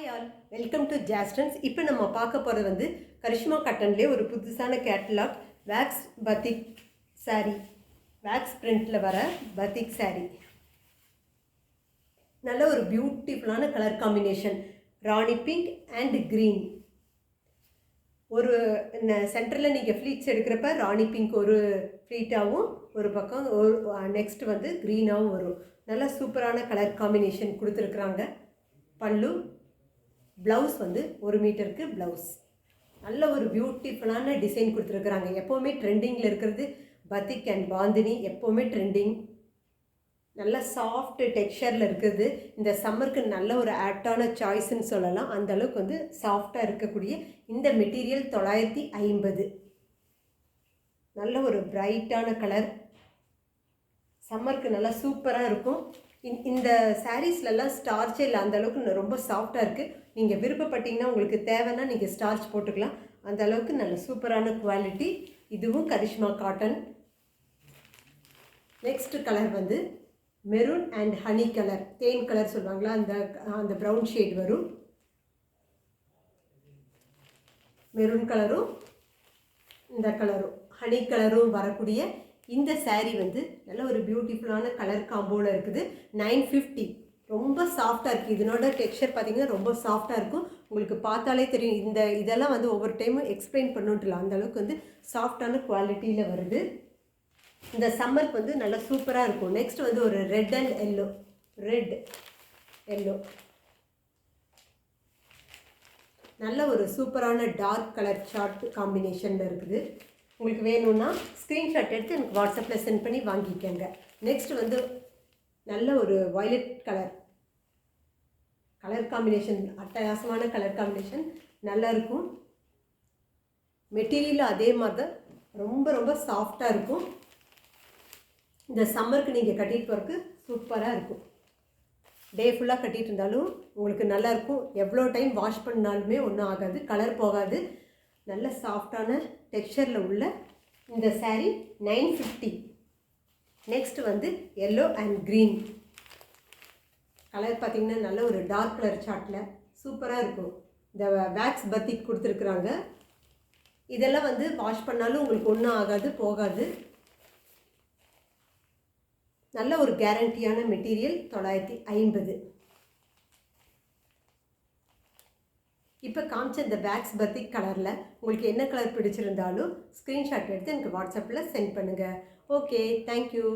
Hi all, welcome to ஜாஸ்டன்ஸ். இப்போ நம்ம பார்க்க போகிறது வந்து கரிஷ்மா காட்டன்லேயே ஒரு புதுசான catalogue wax batik saree, wax பிரிண்டில் வர பத்திக் சாரீ. நல்ல ஒரு பியூட்டிஃபுல்லான colour combination, Rani pink and green. ஒரு சென்டரில் நீங்கள் ஃப்ளீட்ஸ் எடுக்கிறப்ப ராணி பிங்க் ஒரு ஃப்ளீட்டாகவும் ஒரு பக்கம் ஒரு நெக்ஸ்ட் வந்து க்ரீனாகவும் வரும். நல்ல சூப்பரான கலர் காம்பினேஷன் கொடுத்துருக்குறாங்க. பல்லு, ப்ளவுஸ் வந்து 1 மீட்டருக்கு ப்ளவுஸ். நல்ல ஒரு பியூட்டிஃபுல்லான டிசைன் கொடுத்துருக்குறாங்க. எப்போவுமே ட்ரெண்டிங்கில் இருக்கிறது பத்திக் அண்ட் பாந்தினி, எப்போவுமே ட்ரெண்டிங். நல்ல சாஃப்ட் டெக்ஸ்சரில் இருக்குது. இந்த சம்மருக்கு நல்ல ஒரு ஆப்டான சாய்ஸ்ன்னு சொல்லலாம். அந்தளவுக்கு வந்து சாஃப்டாக இருக்கக்கூடிய இந்த மெட்டீரியல் 950. நல்ல ஒரு பிரைட்டான கலர், சம்மருக்கு நல்லா சூப்பராக இருக்கும். இந்த சாரீஸ்லலாம் ஸ்டார்ச்சே இல்லை, அந்தளவுக்கு ரொம்ப சாஃப்டாக இருக்குது. நீங்கள் விருப்பப்பட்டீங்கன்னா உங்களுக்கு தேவைன்னா நீங்கள் ஸ்டார்ச் போட்டுக்கலாம். அந்த அளவுக்கு நல்ல சூப்பரான குவாலிட்டி. இதுவும் கரிஷ்மா காட்டன். நெக்ஸ்ட் கலர் வந்து maroon and honey colour, than colour சொல்லுவாங்களா, அந்த ப்ரௌன் ஷேட் வரும். மெரூன் கலரும் இந்த கலரும் ஹனி கலரும் வரக்கூடிய இந்த சாரீ வந்து நல்ல ஒரு பியூட்டிஃபுல்லான கலர் காம்போவில் இருக்குது. 950. ரொம்ப சாஃப்டாக இருக்குது. இதனோட டெக்ஸ்சர் பார்த்திங்கன்னா ரொம்ப சாஃப்டாக இருக்கும். உங்களுக்கு பார்த்தாலே தெரியும். இதெல்லாம் வந்து ஒவ்வொரு டைமும் எக்ஸ்பிளைன் பண்ணுன்ட்டுல அந்தளவுக்கு வந்து சாஃப்டான குவாலிட்டியில் வருது. இந்த சம்மருக்கு வந்து நல்லா சூப்பராக இருக்கும். நெக்ஸ்ட் வந்து ஒரு red and yellow, red yellow, நல்ல ஒரு சூப்பரான டார்க் கலர் சார்ட் காம்பினேஷனில் இருக்குது. உங்களுக்கு வேணும்னா ஸ்க்ரீன்ஷாட் எடுத்து எனக்கு வாட்ஸ்அப்பில் சென்ட் பண்ணி வாங்கிக்கோங்க. நெக்ஸ்ட் வந்து நல்ல ஒரு வயலட் கலர் காம்பினேஷன், அட்டகாசமான கலர் காம்பினேஷன், நல்லா இருக்கும். மெட்டீரியல் அதே மாதிரி தான் ரொம்ப ரொம்ப சாஃப்டாக இருக்கும். இந்த சம்மருக்கு நீங்கள் கட்டிட்டு போகிறதுக்கு சூப்பராக இருக்கும். டே ஃபுல்லாக கட்டிகிட்டு இருந்தாலும் உங்களுக்கு நல்லாயிருக்கும். எவ்வளோ டைம் வாஷ் பண்ணாலுமே ஒன்றும் ஆகாது, கலர் போகாது. நல்ல சாஃப்டான டெக்ஸ்சரில் உள்ள இந்த சாரீ 950. நெக்ஸ்ட் வந்து எல்லோ அண்ட் க்ரீன் கலர் பார்த்திங்கன்னா நல்ல ஒரு டார்க் கலர் சார்ட்டில் சூப்பராக இருக்கும். இந்த வேக்ஸ் பத்திக் கொடுத்துருக்குறாங்க. இதெல்லாம் வந்து வாஷ் பண்ணாலும் உங்களுக்கு ஒன்றும் ஆகாது, போகாது. நல்ல ஒரு கேரண்டியான மெட்டீரியல் 950. இப்போ காமிச்ச இந்த வேக்ஸ் பத்திக் கலரில் உங்களுக்கு என்ன கலர் பிடிச்சிருந்தாலும் ஸ்க்ரீன்ஷாட் எடுத்து எனக்கு வாட்ஸ்அப்பில் சென்ட் பண்ணுங்கள். Okay, thank you.